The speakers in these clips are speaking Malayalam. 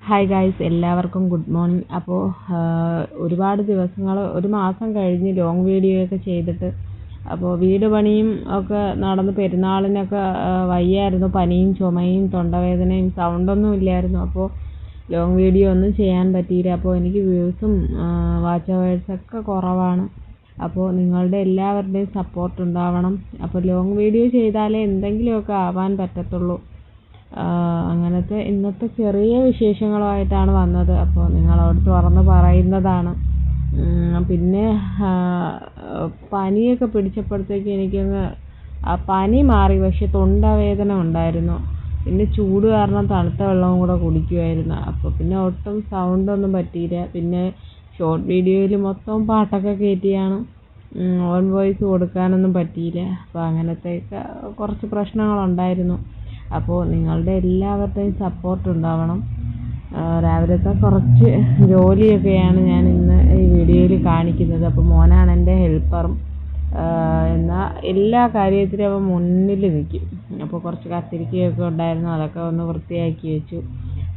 ഹായ് ഗായ്സ്, എല്ലാവർക്കും ഗുഡ് മോർണിംഗ്. അപ്പോൾ ഒരുപാട് ദിവസങ്ങൾ, ഒരു മാസം കഴിഞ്ഞ് ലോങ് വീഡിയോ ഒക്കെ ചെയ്തിട്ട്, അപ്പോൾ വീട് പണിയും ഒക്കെ നടന്ന് പെരുന്നാളിനൊക്കെ വയ്യായിരുന്നു. പനിയും ചുമയും തൊണ്ടവേദനയും, സൗണ്ടൊന്നും ഇല്ലായിരുന്നു. അപ്പോൾ ലോങ് വീഡിയോ ഒന്നും ചെയ്യാൻ പറ്റിയില്ല. അപ്പോൾ എനിക്ക് വ്യൂസും വാച്ച് അവേഴ്സൊക്കെ കുറവാണ്. അപ്പോൾ നിങ്ങളുടെ എല്ലാവരുടെയും സപ്പോർട്ട് ഉണ്ടാവണം. അപ്പോൾ ലോങ് വീഡിയോ ചെയ്താലേ എന്തെങ്കിലുമൊക്കെ ആവാൻ പറ്റത്തുള്ളൂ. അങ്ങനത്തെ ഇന്നത്തെ ചെറിയ വിശേഷങ്ങളുമായിട്ടാണ് വന്നത്. അപ്പോൾ നിങ്ങളോട് തുറന്ന് പറയുന്നതാണ്. പിന്നെ പനിയൊക്കെ പിടിച്ചപ്പോഴത്തേക്ക് എനിക്കങ്ങ് പനി മാറി, പക്ഷെ തൊണ്ടവേദന ഉണ്ടായിരുന്നു. പിന്നെ ചൂട് കാരണം തണുത്ത വെള്ളവും കൂടെ കുടിക്കുമായിരുന്നു. അപ്പോൾ പിന്നെ ഒട്ടും സൗണ്ടൊന്നും പറ്റിയില്ല. പിന്നെ ഷോർട്ട് വീഡിയോയിൽ മൊത്തം പാട്ടൊക്കെ കയറ്റിയാണ്, ഓൺ വോയിസ് കൊടുക്കാനൊന്നും പറ്റിയില്ല. അപ്പോൾ അങ്ങനത്തെയൊക്കെ കുറച്ച് പ്രശ്നങ്ങളുണ്ടായിരുന്നു. അപ്പോൾ നിങ്ങളുടെ എല്ലാവരുടെയും സപ്പോർട്ട് ഉണ്ടാവണം. രാവിലത്തെ കുറച്ച് ജോലിയൊക്കെയാണ് ഞാൻ ഇന്ന് ഈ വീഡിയോയിൽ കാണിക്കുന്നത്. അപ്പോൾ മോനാണ് എൻ്റെ ഹെൽപ്പറും. എന്നാൽ എല്ലാ കാര്യത്തിലും അവൻ മുന്നിൽ നിൽക്കും. അപ്പോൾ കുറച്ച് കത്തിരിക്കയൊക്കെ ഉണ്ടായിരുന്നു, അതൊക്കെ ഒന്ന് വൃത്തിയാക്കി വെച്ചു.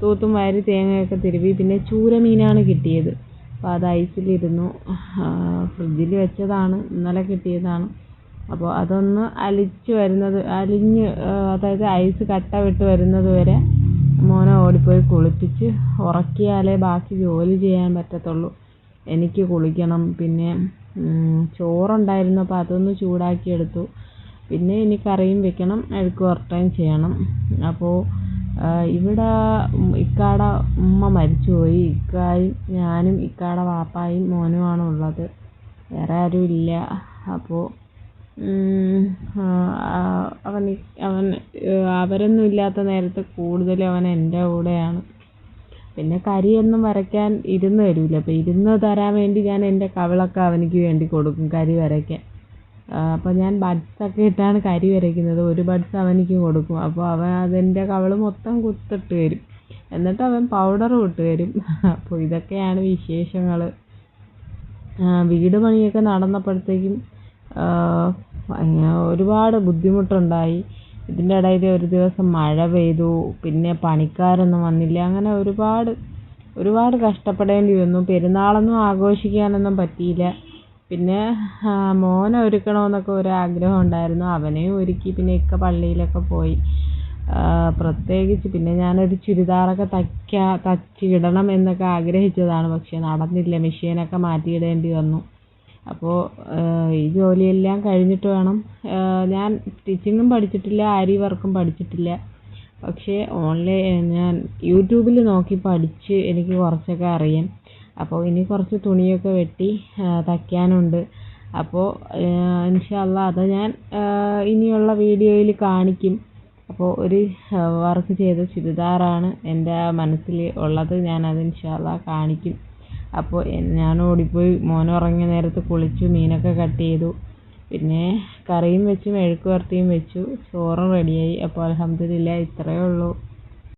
തൂത്തും വാരി തേങ്ങയൊക്കെ തിരുവി. പിന്നെ ചൂര മീനാണ് കിട്ടിയത്. അപ്പോൾ അത് ഐസിലിരുന്നു, ഫ്രിഡ്ജിൽ വെച്ചതാണ്, ഇന്നലെ കിട്ടിയതാണ്. അപ്പോൾ അതൊന്ന് അലിഞ്ഞ് അതായത് ഐസ് കട്ട വിട്ട് വരുന്നത് വരെ മോനെ ഓടിപ്പോയി കുളിപ്പിച്ച് ഉറക്കിയാലേ ബാക്കി ജോലി ചെയ്യാൻ പറ്റത്തുള്ളൂ. എനിക്ക് കുളിക്കണം. പിന്നെ ചോറുണ്ടായിരുന്നു, അപ്പോൾ അതൊന്ന് ചൂടാക്കി എടുത്തു. പിന്നെ ഇനി കറിയും വെക്കണം, മെഴുക്ക് വരട്ടുകയും ചെയ്യണം. അപ്പോൾ ഇവിടെ ഇക്കാടെ ഉമ്മ മരിച്ചുപോയി. ഇക്കായും ഞാനും ഇക്കാടെ വാപ്പായും മോനുമാണ് ഉള്ളത്, വേറെ ആരും ഇല്ല. അപ്പോൾ അവരൊന്നും ഇല്ലാത്ത നേരത്ത് കൂടുതലും അവൻ എൻ്റെ കൂടെയാണ്. പിന്നെ കരിയൊന്നും വരയ്ക്കാൻ ഇരുന്ന് തരില്ല. അപ്പോൾ ഇരുന്ന് തരാൻ വേണ്ടി ഞാൻ എൻ്റെ കവിളൊക്കെ അവനിക്ക് വേണ്ടി കൊടുക്കും കരി വരയ്ക്കാൻ. അപ്പോൾ ഞാൻ ബഡ്സൊക്കെ ഇട്ടാണ് കരി വരയ്ക്കുന്നത്. ഒരു ബഡ്സ് അവനിക്ക് കൊടുക്കും. അപ്പോൾ അവൻ അതിൻ്റെ കവിള് മൊത്തം കുത്തിട്ട് വരും. എന്നിട്ട് അവൻ പൗഡറും ഇട്ട് വരും. അപ്പോൾ ഇതൊക്കെയാണ് വിശേഷങ്ങൾ. വീട് പണിയൊക്കെ നടന്നപ്പോഴത്തേക്കും ഒരുപാട് ബുദ്ധിമുട്ടുണ്ടായി. ഇതിൻ്റെ ഇടയിൽ ഒരു ദിവസം മഴ പെയ്തു, പിന്നെ പണിക്കാരൊന്നും വന്നില്ല. അങ്ങനെ ഒരുപാട് കഷ്ടപ്പെടേണ്ടി വന്നു. പെരുന്നാളൊന്നും ആഘോഷിക്കാനൊന്നും പറ്റിയില്ല. പിന്നെ മോനെ ഒരുക്കണമെന്നൊക്കെ ഒരാഗ്രഹം ഉണ്ടായിരുന്നു, അവനെയും ഒരുക്കി. പിന്നെ ഇക്ക പള്ളിയിലൊക്കെ പോയി. പ്രത്യേകിച്ച് പിന്നെ ഞാനൊരു ചുരിദാറൊക്കെ തച്ചിടണം എന്നൊക്കെ ആഗ്രഹിച്ചതാണ്, പക്ഷെ നടന്നില്ല. മെഷീനൊക്കെ മാറ്റിയിടേണ്ടി വന്നു. അപ്പോൾ ഈ ജോലിയെല്ലാം കഴിഞ്ഞിട്ട് വേണം. ഞാൻ സ്റ്റിച്ചിങ്ങും പഠിച്ചിട്ടില്ല, ആരി വർക്കും പഠിച്ചിട്ടില്ല. പക്ഷേ ഞാൻ യൂട്യൂബിൽ നോക്കി പഠിച്ച് എനിക്ക് കുറച്ചൊക്കെ അറിയാം. അപ്പോൾ ഇനി കുറച്ച് തുണിയൊക്കെ വെട്ടി തയ്ക്കാനുണ്ട്. അപ്പോൾ ഇൻഷാ അല്ലാഹ് അത് ഞാൻ ഇനിയുള്ള വീഡിയോയിൽ കാണിക്കും. അപ്പോൾ ഒരു വർക്ക് ചെയ്ത ചുരിദാറാണ് എൻ്റെ മനസ്സിൽ ഉള്ളത്, ഞാനത് ഇൻഷാ അല്ലാഹ് കാണിക്കും. അപ്പോൾ ഞാൻ ഓടിപ്പോയി മോനുറങ്ങിയ നേരത്ത് കുളിച്ചു, മീനൊക്കെ കട്ട് ചെയ്തു. പിന്നെ കറിയും വെച്ചു, മെഴുക്ക് വരട്ടിയും വെച്ചു, ചോറും റെഡിയായി. അപ്പോൾ അൽഹംദുലില്ലാ ഇത്രയേ ഉള്ളൂ.